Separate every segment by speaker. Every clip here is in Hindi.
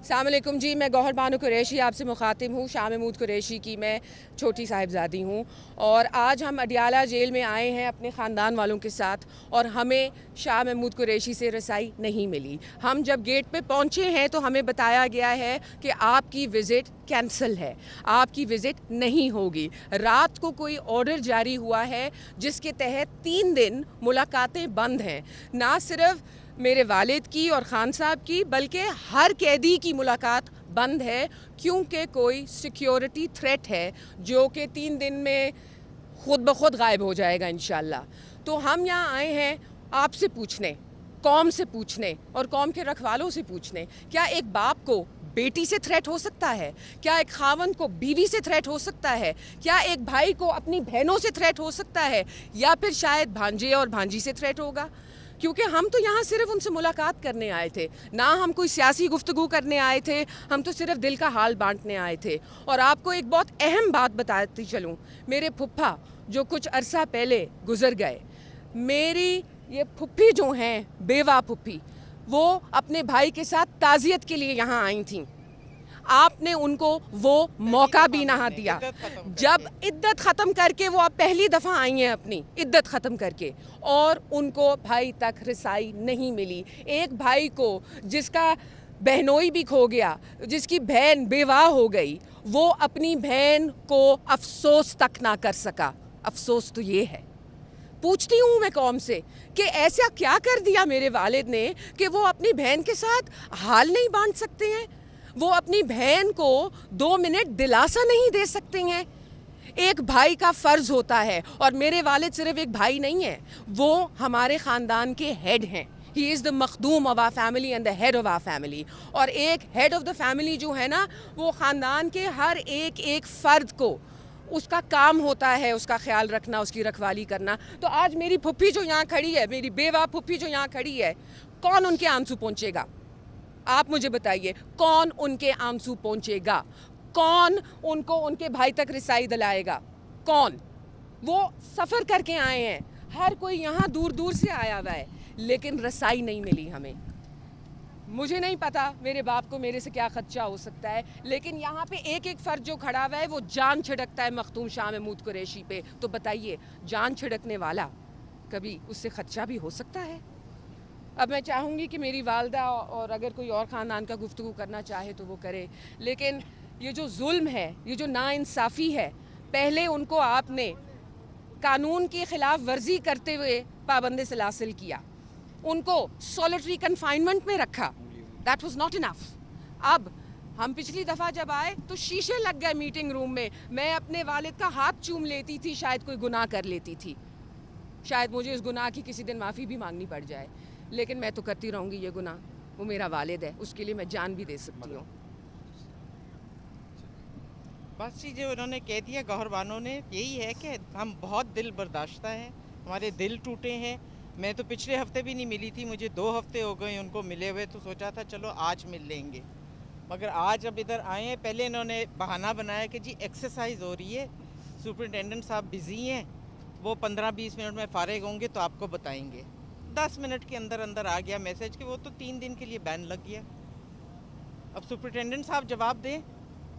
Speaker 1: अस्सलाम वालेकुम जी, मैं गौहर बानो कुरैशी आपसे मुखातिब हूँ। शाह महमूद कुरैशी की मैं छोटी साहिबजादी हूँ और आज हम अडियाला जेल में आए हैं अपने ख़ानदान वालों के साथ और हमें शाह महमूद कुरैशी से रसाई नहीं मिली। हम जब गेट पे पहुँचे हैं तो हमें बताया गया है कि आपकी विज़िट कैंसिल है, आपकी विज़िट नहीं होगी। रात को कोई ऑर्डर जारी हुआ है जिसके तहत 3 दिन मुलाकातें बंद हैं। ना सिर्फ मेरे वालिद की और ख़ान साहब की बल्कि हर कैदी की मुलाकात बंद है क्योंकि कोई सिक्योरिटी थ्रेट है जो कि 3 दिन में खुद ब खुद गायब हो जाएगा इंशाल्लाह। तो हम यहाँ आए हैं आपसे पूछने, कौम से पूछने और कौम के रखवालों से पूछने, क्या एक बाप को बेटी से थ्रेट हो सकता है? क्या एक खावन को बीवी से थ्रेट हो सकता है? क्या एक भाई को अपनी बहनों से थ्रेट हो सकता है? या फिर शायद भांजे और भांजी से थ्रेट होगा? क्योंकि हम तो यहाँ सिर्फ उनसे मुलाकात करने आए थे, ना हम कोई सियासी गुफ्तगू करने आए थे, हम तो सिर्फ दिल का हाल बांटने आए थे। और आपको एक बहुत अहम बात बताती चलूँ, मेरे फुफ्फा जो कुछ अरसा पहले गुजर गए, मेरी ये फुफ्फी जो हैं, बेवा फुफ्फी, वो अपने भाई के साथ ताज़ियत के लिए यहाँ आई थीं। आपने उनको वो मौका भी ना दिया। जब इद्दत ख़त्म करके वो अब पहली दफ़ा आई हैं अपनी इद्दत ख़त्म करके और उनको भाई तक रसाई नहीं मिली। एक भाई को जिसका बहनोई भी खो गया, जिसकी बहन बेवाह हो गई, वो अपनी बहन को अफसोस तक ना कर सका। अफसोस तो ये है। पूछती हूँ मैं कौम से कि ऐसा क्या कर दिया मेरे वालिद ने कि वो अपनी बहन के साथ हाल नहीं बांट सकते हैं, वो अपनी बहन को 2 मिनट दिलासा नहीं दे सकते हैं। एक भाई का फ़र्ज़ होता है और मेरे वालिद सिर्फ एक भाई नहीं है, वो हमारे ख़ानदान के हेड हैं। He is the Makhdoom of our family and the head of our family. और एक हेड ऑफ द फैमिली जो है ना, वो ख़ानदान के हर एक फ़र्द को उसका काम होता है उसका ख्याल रखना, उसकी रखवाली करना। तो आज मेरी फुफ्फी जो यहाँ खड़ी है, मेरी बेवा फुफ्फी जो यहाँ खड़ी है, कौन उनके आंसू पहुँचेगा? आप मुझे बताइए, कौन उनके आंसू पहुँचेगा? कौन उनको उनके भाई तक रसाई दिलाएगा? कौन? वो सफ़र करके आए हैं, हर कोई यहाँ दूर दूर से आया हुआ है, लेकिन रसाई नहीं मिली हमें। मुझे नहीं पता मेरे बाप को मेरे से क्या खदशा हो सकता है, लेकिन यहाँ पे एक फ़र्द जो खड़ा हुआ है वो जान छिड़कता है मखदूम शाह महमूद कुरैशी पे। तो बताइए, जान छिड़कने वाला कभी उससे खदशा भी हो सकता है? अब मैं चाहूँगी कि मेरी वालदा और अगर कोई और ख़ानदान का गुफ्तगू करना चाहे तो वो करे, लेकिन ये जो जुल्म है, ये जो नाइंसाफ़ी है, पहले उनको आपने कानून की ख़िलाफ़ वर्जी करते हुए पाबंद सलासिल किया, उनको सॉलिटरी कन्फाइनमेंट में रखा, दैट वाज नॉट इनफ। अब हम पिछली दफ़ा जब आए तो शीशे लग गए मीटिंग रूम में, मैं अपने वालिद का हाथ चूम लेती थी, शायद कोई गुनाह कर लेती थी, शायद मुझे इस गुनाह की किसी दिन माफ़ी भी मांगनी पड़ जाए, लेकिन मैं तो करती रहूँगी ये गुनाह। वो मेरा वालिद है, उसके लिए मैं जान भी दे सकती हूँ।
Speaker 2: बस चीज़ें उन्होंने कह दिया गौहर बानो ने, यही है कि हम बहुत दिल बर्दाश्ता हैं, हमारे दिल टूटे हैं। मैं तो पिछले हफ्ते भी नहीं मिली थी, मुझे 2 हफ्ते हो गए उनको मिले हुए, तो सोचा था चलो आज मिल लेंगे, मगर आज अब इधर आए हैं। पहले इन्होंने बहाना बनाया कि जी एक्सरसाइज हो रही है, सुपरिटेंडेंट साहब बिज़ी हैं, वो 15-20 मिनट में फ़ारिग होंगे तो आपको बताएंगे। 10 मिनट के अंदर अंदर आ गया मैसेज कि वो तो 3 दिन के लिए बैन लग गया। अब सुपरिटेंडेंट साहब जवाब दें,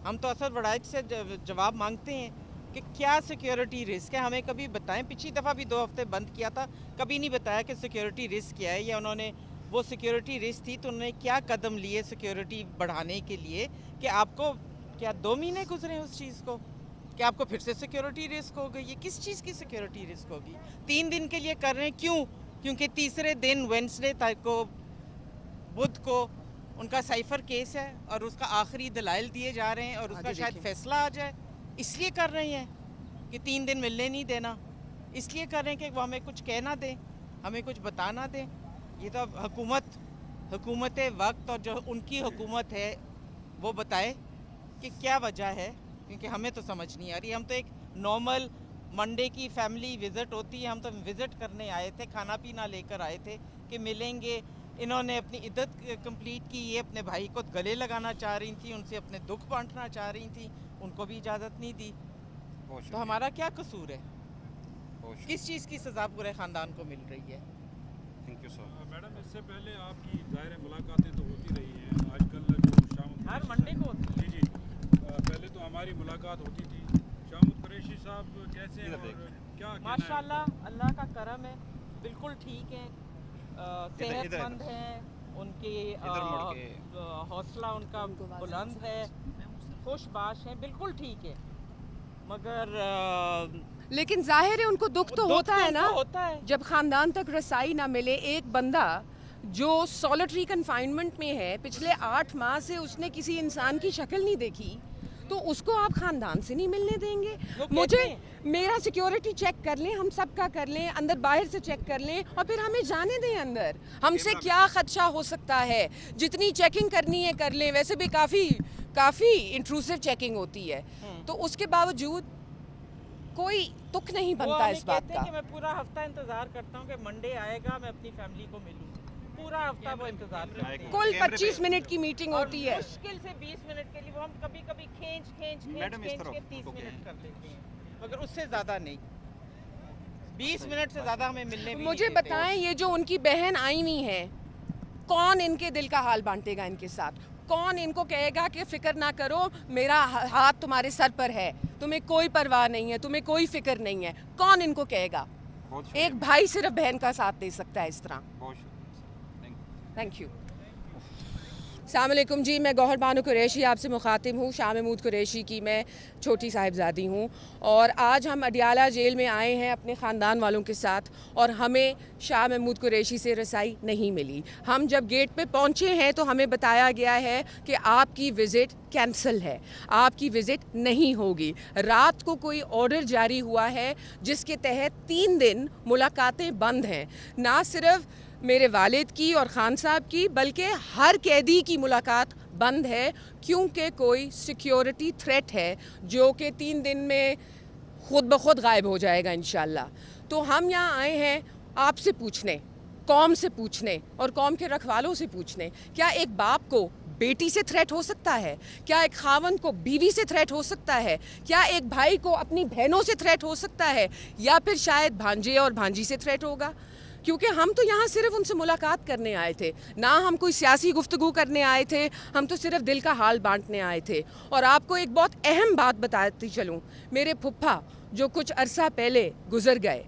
Speaker 2: हम तो असद वड़ाइच से जवाब मांगते हैं कि क्या सिक्योरिटी रिस्क है, हमें कभी बताएं। पिछली दफ़ा भी 2 हफ्ते बंद किया था, कभी नहीं बताया कि सिक्योरिटी रिस्क क्या है, या उन्होंने वो सिक्योरिटी रिस्क थी तो उन्होंने क्या कदम लिए सिक्योरिटी बढ़ाने के लिए, कि आपको क्या 2 महीने गुजरे उस चीज़ को, कि आपको फिर से सिक्योरिटी रिस्क हो गई? ये किस चीज़ की सिक्योरिटी रिस्क होगी? 3 दिन के लिए कर रहे हैं, क्यों? क्योंकि तीसरे दिन वेडनेसडे तक को, बुध को उनका साइफर केस है और उसका आखिरी दलाइल दिए जा रहे हैं और उसका शायद फैसला आ जाए, इसलिए कर रहे हैं कि 3 दिन मिलने नहीं देना, इसलिए कर रहे हैं कि वो हमें कुछ कहना दें, हमें कुछ बताना दें। ये तो हुकूमत वक्त और जो उनकी हुकूमत है वो बताए कि क्या वजह है, क्योंकि हमें तो समझ नहीं आ रही। हम तो एक नॉर्मल मंडे की फैमिली विज़िट होती है, हम तो विज़िट करने आए थे, खाना पीना लेकर आए थे कि मिलेंगे। इन्होंने अपनी इद्दत कंप्लीट की, ये अपने भाई को गले लगाना चाह रही थी, उनसे अपने दुख बांटना चाह रही थी, उनको भी इजाज़त नहीं दी। तो हमारा क्या कसूर है? किस चीज़ की सज़ा पूरे ख़ानदान को मिल रही है?
Speaker 3: Thank you sir. मैडम, इससे पहले आपकी ज़ाहिर मुलाकातें तो होती रही हैं, आजकल जो शाम मुलाकात होती थी। शाहमूद कुरैशी साहब कैसे हैं और क्या कहना है?
Speaker 2: माशाल्लाह अल्लाह का करम है, बिल्कुल ठीक है, सेहतमंद हैं, उनके हौसला उनका बुलंद है, खुशबाश हैं, बिल्कुल ठीक है। मगर
Speaker 1: लेकिन जाहिर है उनको दुख तो होता है ना,
Speaker 2: होता है।
Speaker 1: जब खानदान तक रसाई ना मिले। एक बंदा जो सॉलिटरी कन्फाइनमेंट में है, पिछले 8 माह से उसने किसी इंसान की शक्ल नहीं देखी, तो उसको आप खानदान से नहीं मिलने देंगे?
Speaker 2: वो कहते
Speaker 1: मुझे
Speaker 2: हैं।
Speaker 1: मेरा सिक्योरिटी चेक कर लें, हम सब का कर लें, अंदर बाहर से चेक कर लें और फिर हमें जाने दें अंदर। हमसे क्या खदशा हो सकता है? जितनी चेकिंग करनी है कर लें, वैसे भी काफ़ी इंट्रूसिव चेकिंग होती है, तो उसके बावजूद कोई तुक नहीं
Speaker 2: वो
Speaker 1: बनता
Speaker 2: हमें
Speaker 1: इस बात
Speaker 2: कहते
Speaker 1: का।
Speaker 2: हैं कि मैं पूरा हफ्ता इंतजार करता हूँ कि मंडे आएगा, मैं अपनी फैमिली को मिलूँ। पूरा हफ्ता वो इंतजार करते हैं।
Speaker 1: कुल 25 मिनट की मीटिंग
Speaker 2: और
Speaker 1: होती है।
Speaker 2: मुश्किल से 20 मिनट के लिए वो हम कभी-कभी खींच के 30 मिनट कर लेते हैं, मगर उससे ज़्यादा नहीं। 20 मिनट से ज़्यादा हमें मिलने भी
Speaker 1: मुझे
Speaker 2: नहीं देते।
Speaker 1: बताएं, ये जो उनकी बहन आई हुई है, कौन इनके दिल का हाल बांटेगा इनके साथ? कौन इनको कहेगा कि फिक्र ना करो, मेरा हाथ तुम्हारे सर पर है, तुम्हें कोई परवाह नहीं है, तुम्हें कोई फिक्र नहीं है? कौन इनको कहेगा? एक भाई सिर्फ बहन का साथ दे सकता है इस तरह। Thank you. अस्सलामुअलैकुम जी, मैं गौहर बानो कुरैशी आपसे मुखातिब हूँ। शाह महमूद कुरैशी की मैं छोटी साहिबजादी हूँ और आज हम अडियाला जेल में आए हैं अपने ख़ानदान वालों के साथ और हमें शाह महमूद कुरैशी से रसाई नहीं मिली। हम जब गेट पे पहुँचे हैं तो हमें बताया गया है कि आपकी विज़िट कैंसिल है, आपकी विज़िट नहीं होगी। रात को कोई ऑर्डर जारी हुआ है जिसके तहत 3 दिन मुलाकातें बंद हैं। ना सिर्फ मेरे वालिद की और ख़ान साहब की, बल्कि हर कैदी की मुलाकात बंद है, क्योंकि कोई सिक्योरिटी थ्रेट है जो कि 3 दिन में खुद ब खुद गायब हो जाएगा इंशाल्लाह। तो हम यहाँ आए हैं आपसे पूछने, कौम से पूछने और कौम के रखवालों से पूछने, क्या एक बाप को बेटी से थ्रेट हो सकता है? क्या एक खावन को बीवी से थ्रेट हो सकता है? क्या एक भाई को अपनी बहनों से थ्रेट हो सकता है? या फिर शायद भांजे और भांजी से थ्रेट होगा? क्योंकि हम तो यहाँ सिर्फ उनसे मुलाकात करने आए थे, ना हम कोई सियासी गुफ्तगू करने आए थे, हम तो सिर्फ दिल का हाल बांटने आए थे। और आपको एक बहुत अहम बात बताती चलूँ, मेरे फुप्पा जो कुछ अरसा पहले गुजर गए,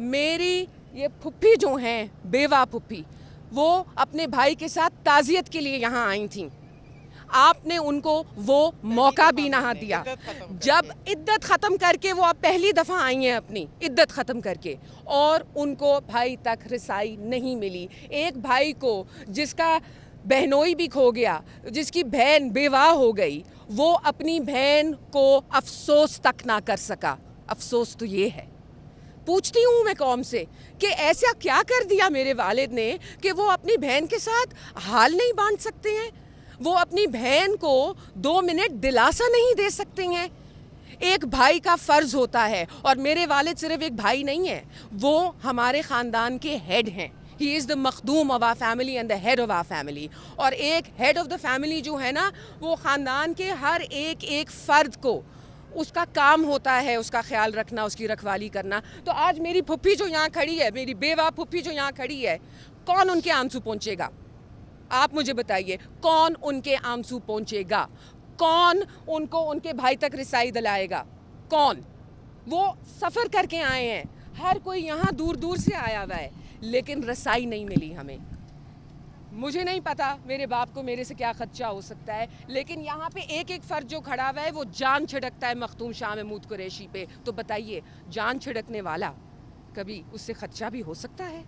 Speaker 1: मेरी ये फुप्पी जो हैं, बेवा फुप्पी, वो अपने भाई के साथ ताज़ियत के लिए यहाँ आई थीं। आपने उनको वो मौका भी ना दिया। जब इद्दत ख़त्म करके वो अब पहली दफ़ा आई हैं अपनी इद्दत ख़त्म करके, और उनको भाई तक रसाई नहीं मिली। एक भाई को जिसका बहनोई भी खो गया, जिसकी बहन बेवाह हो गई, वो अपनी बहन को अफसोस तक ना कर सका। अफसोस तो ये है। पूछती हूँ मैं कौम से कि ऐसा क्या कर दिया मेरे वालिद ने कि वो अपनी बहन के साथ हाल नहीं बांट सकते हैं, वो अपनी बहन को 2 मिनट दिलासा नहीं दे सकते हैं। एक भाई का फ़र्ज़ होता है, और मेरे वालिद सिर्फ एक भाई नहीं है, वो हमारे ख़ानदान के हेड हैं। He is the Makhdoom of our family and the head of our family. और एक हेड ऑफ द फैमिली जो है ना, वो ख़ानदान के हर एक फ़र्द को उसका काम होता है उसका ख्याल रखना, उसकी रखवाली करना। तो आज मेरी फुप्पी जो यहाँ खड़ी है, मेरी बेवा फुप्पी जो यहाँ खड़ी है, कौन उनके आंसू पहुँचेगा? आप मुझे बताइए, कौन उनके आंसू पहुँचेगा? कौन उनको उनके भाई तक रसाई दिलाएगा? कौन? वो सफ़र करके आए हैं, हर कोई यहाँ दूर दूर से आया हुआ है, लेकिन रसाई नहीं मिली हमें। मुझे नहीं पता मेरे बाप को मेरे से क्या खदशा हो सकता है, लेकिन यहाँ पे एक फ़र्द जो खड़ा हुआ है वो जान छिड़कता है मखदूम शाह महमूद कुरैशी पे। तो बताइए, जान छिड़कने वाला कभी उससे खदशा भी हो सकता है?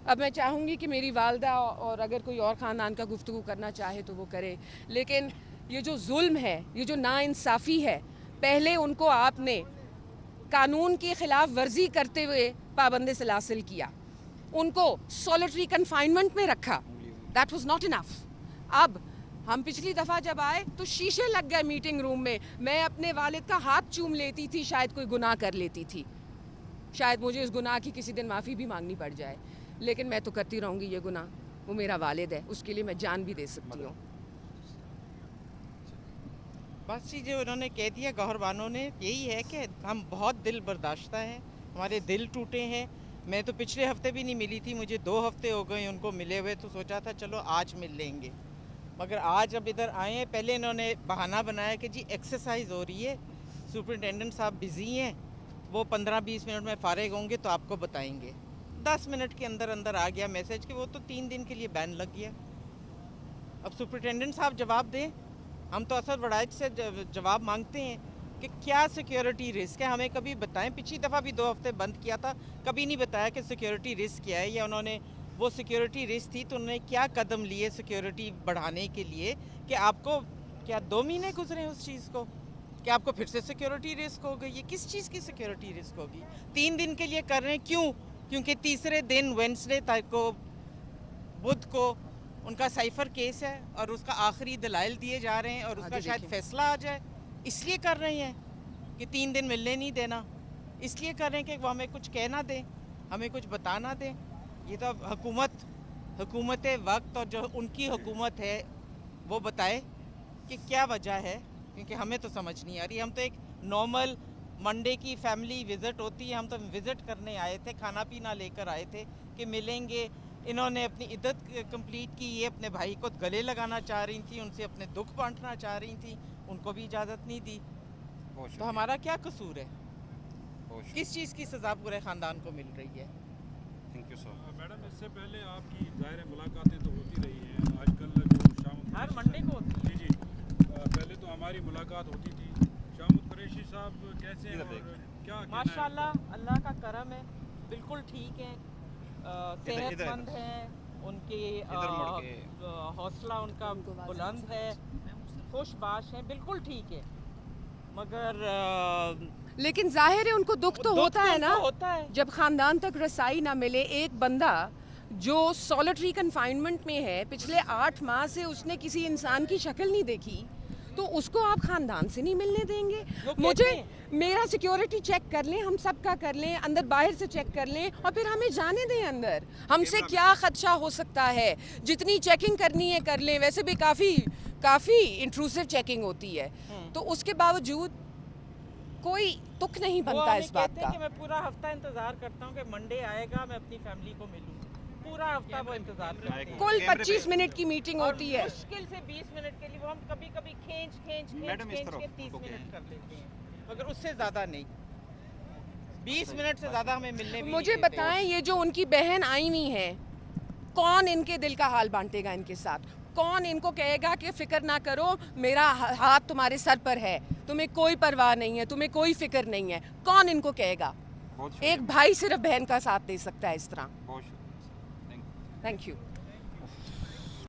Speaker 1: अब मैं चाहूँगी कि मेरी वालदा और अगर कोई और ख़ानदान का गुफ्तगू करना चाहे तो वो करे, लेकिन ये जो जुल्म है, ये जो नाइंसाफ़ी है, पहले उनको आपने कानून की ख़िलाफ़ वर्जी करते हुए पाबंद सलासिल किया, उनको सॉलिटरी कन्फाइनमेंट में रखा, दैट वाज नॉट इनफ। अब हम पिछली दफ़ा जब आए तो शीशे लग गए मीटिंग रूम में, मैं अपने वालिद का हाथ चूम लेती थी, शायद कोई गुनाह कर लेती थी, शायद मुझे इस गुनाह की किसी दिन माफ़ी भी मांगनी पड़ जाए, लेकिन मैं तो करती रहूँगी ये गुनाह। वो मेरा वालिद है, उसके लिए मैं जान भी दे सकती हूँ।
Speaker 2: बस चीज़ें उन्होंने कह दिया, गौहर बानो ने, यही है कि हम बहुत दिल बर्दाश्ता हैं, हमारे दिल टूटे हैं। मैं तो पिछले हफ्ते भी नहीं मिली थी, मुझे 2 हफ्ते हो गए उनको मिले हुए, तो सोचा था चलो आज मिल लेंगे, मगर आज अब इधर आए हैं, पहले इन्होंने बहाना बनाया कि जी एक्सरसाइज हो रही है, सुपरिटेंडेंट साहब बिजी हैं, वो 15-20 मिनट में फारिग होंगे तो आपको बताएंगे। 10 मिनट के अंदर अंदर आ गया मैसेज कि वो तो 3 दिन के लिए बैन लग गया। अब सुपरिटेंडेंट साहब जवाब दें। हम तो असद वड़ाइच से जवाब मांगते हैं कि क्या सिक्योरिटी रिस्क है, हमें कभी बताएं। पिछली दफ़ा भी 2 हफ्ते बंद किया था, कभी नहीं बताया कि सिक्योरिटी रिस्क क्या है, या उन्होंने वो सिक्योरिटी रिस्क थी तो उन्होंने क्या कदम लिए सिक्योरिटी बढ़ाने के लिए कि आपको क्या 2 महीने गुजरे उस चीज़ को कि आपको फिर से सिक्योरिटी रिस्क हो गई। ये किस चीज़ की सिक्योरिटी रिस्क होगी? 3 दिन के लिए कर रहे हैं, क्यों? क्योंकि तीसरे दिन वेडनेसडे तक को, बुध को उनका साइफर केस है और उसका आखिरी दलाइल दिए जा रहे हैं और उसका शायद फैसला आ जाए, इसलिए कर रहे हैं कि 3 दिन मिलने नहीं देना, इसलिए कर रहे हैं कि वो हमें कुछ कह ना दें, हमें कुछ बता ना दें। ये तो अब हुकूमत वक्त और जो उनकी हुकूमत है वो बताए कि क्या वजह है, क्योंकि हमें तो समझ नहीं आ रही। हम तो एक नॉर्मल मंडे की फैमिली विज़िट होती है, हम तो विज़िट करने आए थे, खाना पीना लेकर आए थे कि मिलेंगे। इन्होंने अपनी इद्दत कंप्लीट की, ये अपने भाई को गले लगाना चाह रही थी, उनसे अपने दुख बांटना चाह रही थी, उनको भी इजाज़त नहीं दी। तो हमारा क्या कसूर है? किस चीज़ की सज़ा पूरे ख़ानदान को मिल रही है?
Speaker 4: Thank you sir.
Speaker 3: मैडम, इससे पहले आपकी ज़ाहिर मुलाकातें तो होती रही हैं, आजकल जो शाम
Speaker 2: हर मंडे को होती है।
Speaker 3: जी जी, पहले तो हमारी मुलाकात होती थी। शामुद कुरैशी साहब कैसे हैं और क्या कहना है?
Speaker 2: माशाल्लाह, अल्लाह का करम है, बिल्कुल ठीक हैं, सेहतमंद हैं, उनके हौसला उनका बुलंद है, खुशबाश हैं, बिल्कुल ठीक है। मगर
Speaker 1: लेकिन जाहिर है उनको दुख तो होता है ना,
Speaker 2: होता है।
Speaker 1: जब खानदान तक रसाई ना मिले। एक बंदा जो सॉलिटरी कन्फाइनमेंट में है, पिछले 8 माह से उसने किसी इंसान की शक्ल नहीं देखी, तो उसको आप खानदान से नहीं मिलने देंगे? मुझे मेरा सिक्योरिटी चेक कर लें, हम सब का कर लें, अंदर बाहर से चेक कर लें और फिर हमें जाने दें अंदर। हमसे क्या खदशा हो सकता है? जितनी चेकिंग करनी है कर लें, वैसे भी काफ़ी इंट्रूसिव चेकिंग होती है, तो उसके बावजूद कोई तुक नहीं बनता इस बात का।
Speaker 2: कि मैं पूरा हफ्ता इंतजार करता हूँ कि मंडे आएगा, मैं अपनी फैमिली को मिलूँ। पूरा हफ्ता वो इंतजार करते हैं।
Speaker 1: कुल 25 मिनट की मीटिंग होती है,
Speaker 2: मुश्किल से 20 मिनट के लिए वो हम कभी-कभी खींच के 30 मिनट कर लेते हैं, मगर उससे ज़्यादा नहीं। 20 मिनट से ज़्यादा हमें मिलने भी
Speaker 1: मुझे
Speaker 2: नहीं देते।
Speaker 1: बताएं, ये जो उनकी बहन आई हुई है, कौन इनके दिल का हाल बांटेगा इनके साथ? कौन इनको कहेगा कि फिक्र ना करो, मेरा हाथ तुम्हारे सर पर है, तुम्हें कोई परवाह नहीं है, तुम्हें कोई फिक्र नहीं है? कौन इनको कहेगा? एक भाई सिर्फ बहन का साथ दे सकता है इस तरह।
Speaker 4: बहुत शुक्रिया।
Speaker 1: Thank you.